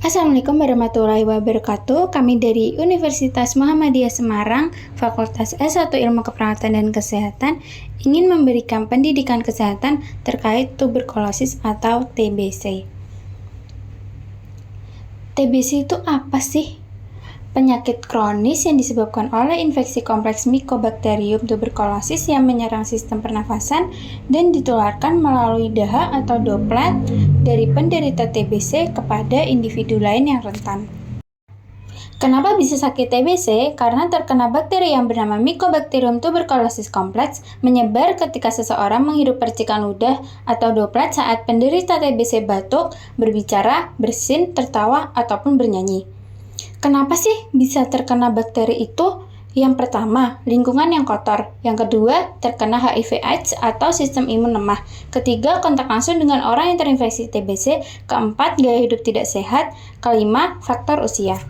Assalamualaikum warahmatullahi wabarakatuh. Kami dari Universitas Muhammadiyah Semarang, Fakultas S1 Ilmu Keperawatan dan Kesehatan, ingin memberikan pendidikan kesehatan terkait tuberkulosis atau TBC. TBC itu apa sih? Penyakit kronis yang disebabkan oleh infeksi kompleks Mycobacterium tuberculosis yang menyerang sistem pernafasan dan ditularkan melalui dahak atau droplet dari penderita TBC kepada individu lain yang rentan. Kenapa bisa sakit TBC? Karena terkena bakteri yang bernama Mycobacterium tuberculosis complex menyebar ketika seseorang menghirup percikan ludah atau droplet saat penderita TBC batuk, berbicara, bersin, tertawa, ataupun bernyanyi. Kenapa sih bisa terkena bakteri itu? Yang pertama, lingkungan yang kotor. Yang kedua, terkena HIV/AIDS atau sistem imun lemah. Ketiga, kontak langsung dengan orang yang terinfeksi TBC. Keempat, gaya hidup tidak sehat. Kelima, faktor usia.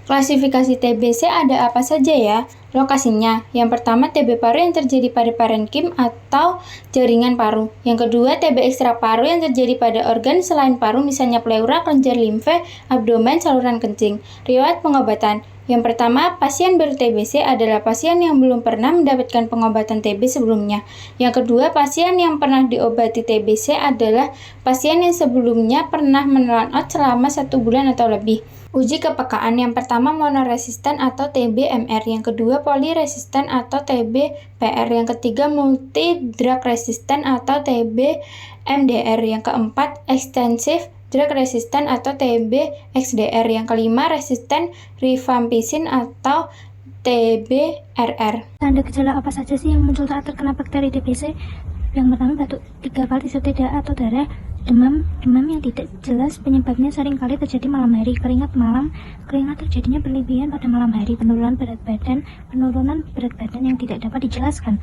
Klasifikasi TBC ada apa saja ya? Lokasinya, yang pertama TB paru yang terjadi pada parenkim atau jaringan paru. Yang kedua TB ekstra paru yang terjadi pada organ selain paru, misalnya pleura, kelenjar limfe, abdomen, saluran kencing. Riwayat pengobatan. Yang pertama, pasien baru TBC adalah pasien yang belum pernah mendapatkan pengobatan TB sebelumnya. Yang kedua, pasien yang pernah diobati TBC adalah pasien yang sebelumnya pernah menelan obat selama 1 bulan atau lebih. Uji kepekaan yang pertama monoresisten atau TB-MR, yang kedua poliresisten atau TB-PR, yang ketiga multi-drug resistant atau TB-MDR, yang keempat extensive drug resistant atau TB-XDR, yang kelima resisten rifampicin atau TB-RR. Tanda gejala apa saja sih yang muncul saat terkena bakteri TBC? Yang pertama, batuk 3 kali setedah atau darah, demam yang tidak jelas penyebabnya sering kali terjadi malam hari, keringat malam, keringat terjadinya berlebihan pada malam hari, penurunan berat badan yang tidak dapat dijelaskan.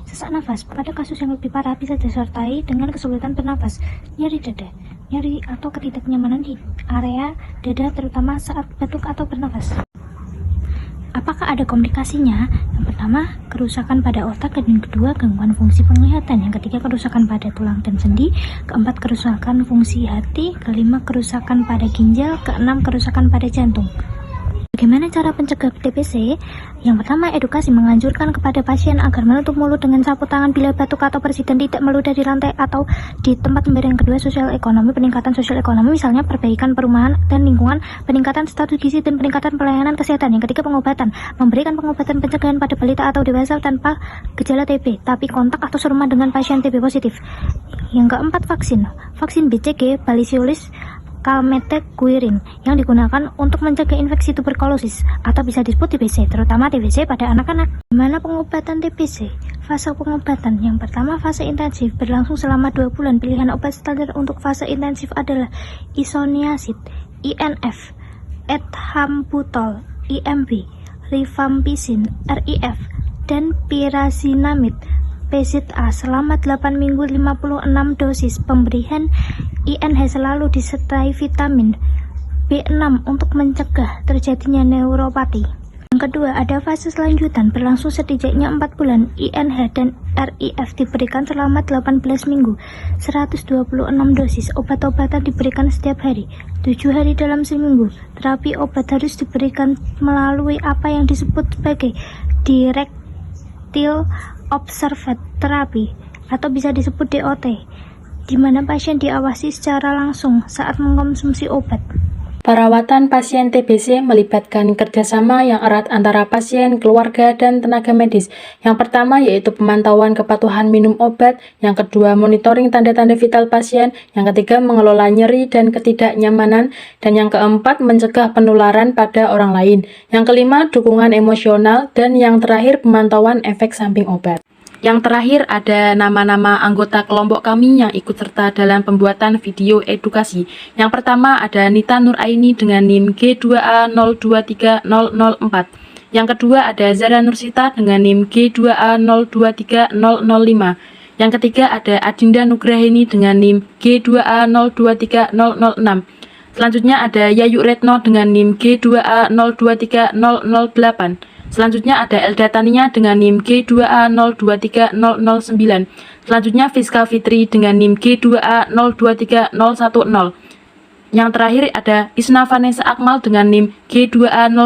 Sesak nafas, pada kasus yang lebih parah bisa disertai dengan kesulitan bernafas, nyeri dada, nyeri atau ketidaknyamanan di area dada terutama saat batuk atau bernafas. Apakah ada komplikasinya? Yang pertama, kerusakan pada otak, dan yang kedua, gangguan fungsi penglihatan, yang ketiga, kerusakan pada tulang dan sendi, keempat, kerusakan fungsi hati, kelima, kerusakan pada ginjal, keenam, kerusakan pada jantung. Bagaimana cara pencegah TBC? Yang pertama, edukasi, menganjurkan kepada pasien agar menutup mulut dengan sapu tangan bila batuk atau bersin dan tidak meludah di lantai atau di tempat pemberian. Kedua, sosial ekonomi, peningkatan sosial ekonomi, misalnya perbaikan perumahan dan lingkungan, peningkatan status gizi dan peningkatan pelayanan kesehatan. Yang ketiga, pengobatan, memberikan pengobatan pencegahan pada balita atau dewasa tanpa gejala TB, tapi kontak atau serumah dengan pasien TB positif. Yang keempat, vaksin BCG, Bacillus calmette-guerin yang digunakan untuk mencegah infeksi tuberkulosis atau bisa disebut TBC, terutama TBC pada anak-anak. Gimana pengobatan TBC? Fase pengobatan yang pertama, fase intensif, berlangsung selama 2 bulan. Pilihan obat standar untuk fase intensif adalah isoniazid, INF, ethambutol, IMB, rifampicin, RIF, dan pyrazinamide, PZA selama 8 minggu 56 dosis. Pemberian INH selalu disertai vitamin B6 untuk mencegah terjadinya neuropati. Yang kedua, ada fase selanjutan berlangsung setidaknya 4 bulan. INH dan RIF diberikan selama 18 minggu, 126 dosis. Obat-obatan diberikan setiap hari, 7 hari dalam seminggu. Terapi obat harus diberikan melalui apa yang disebut sebagai directional observed therapy atau bisa disebut DOT, di mana pasien diawasi secara langsung saat mengkonsumsi obat. Perawatan pasien TBC melibatkan kerjasama yang erat antara pasien, keluarga, dan tenaga medis. Yang pertama yaitu pemantauan kepatuhan minum obat, yang kedua monitoring tanda-tanda vital pasien, yang ketiga mengelola nyeri dan ketidaknyamanan, dan yang keempat mencegah penularan pada orang lain. Yang kelima dukungan emosional, dan yang terakhir pemantauan efek samping obat. Yang terakhir ada nama-nama anggota kelompok kami yang ikut serta dalam pembuatan video edukasi. Yang pertama ada Nita Nuraini dengan NIM G2A023004. Yang kedua ada Zara Nursita dengan NIM G2A023005. Yang ketiga ada Adinda Nugraheni dengan NIM G2A023006. Selanjutnya ada Yayu Retno dengan NIM G2A023008. Selanjutnya ada Elda Tania dengan NIM G2A023009. Selanjutnya Fiska Fitri dengan NIM G2A023010. Yang terakhir ada Isna Vanessa Akmal dengan NIM G2A0